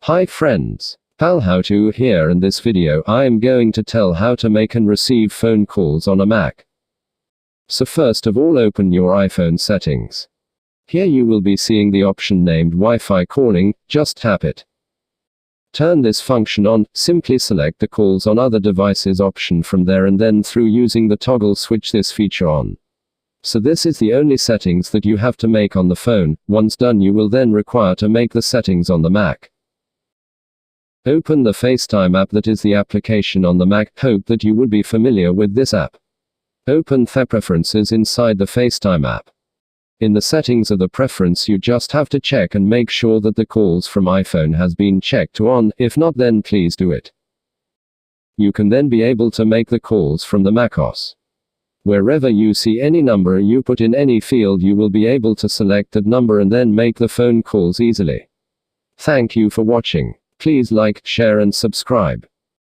Hi friends, PalHowTo here. In this video I am going to tell how to make and receive phone calls on a Mac. So first of all, open your iPhone settings. Here you will be seeing the option named Wi-Fi calling. Just tap it. Turn this function on. Simply select the calls on other devices option from there, and then through using the toggle switch this feature on. So this is the only settings that you have to make on the phone. Once done, you will then require to make the settings on the Mac. Open the FaceTime app, that is the application on the Mac. Hope that you would be familiar with this app. Open the preferences inside the FaceTime app. In the settings of the preference, you just have to check and make sure that the calls from iPhone has been checked to on. If not, then please do it. You can then be able to make the calls from the MacOS. Wherever you see any number you put in any field, you will be able to select that number and then make the phone calls easily. Thank you for watching. Please like, share and subscribe.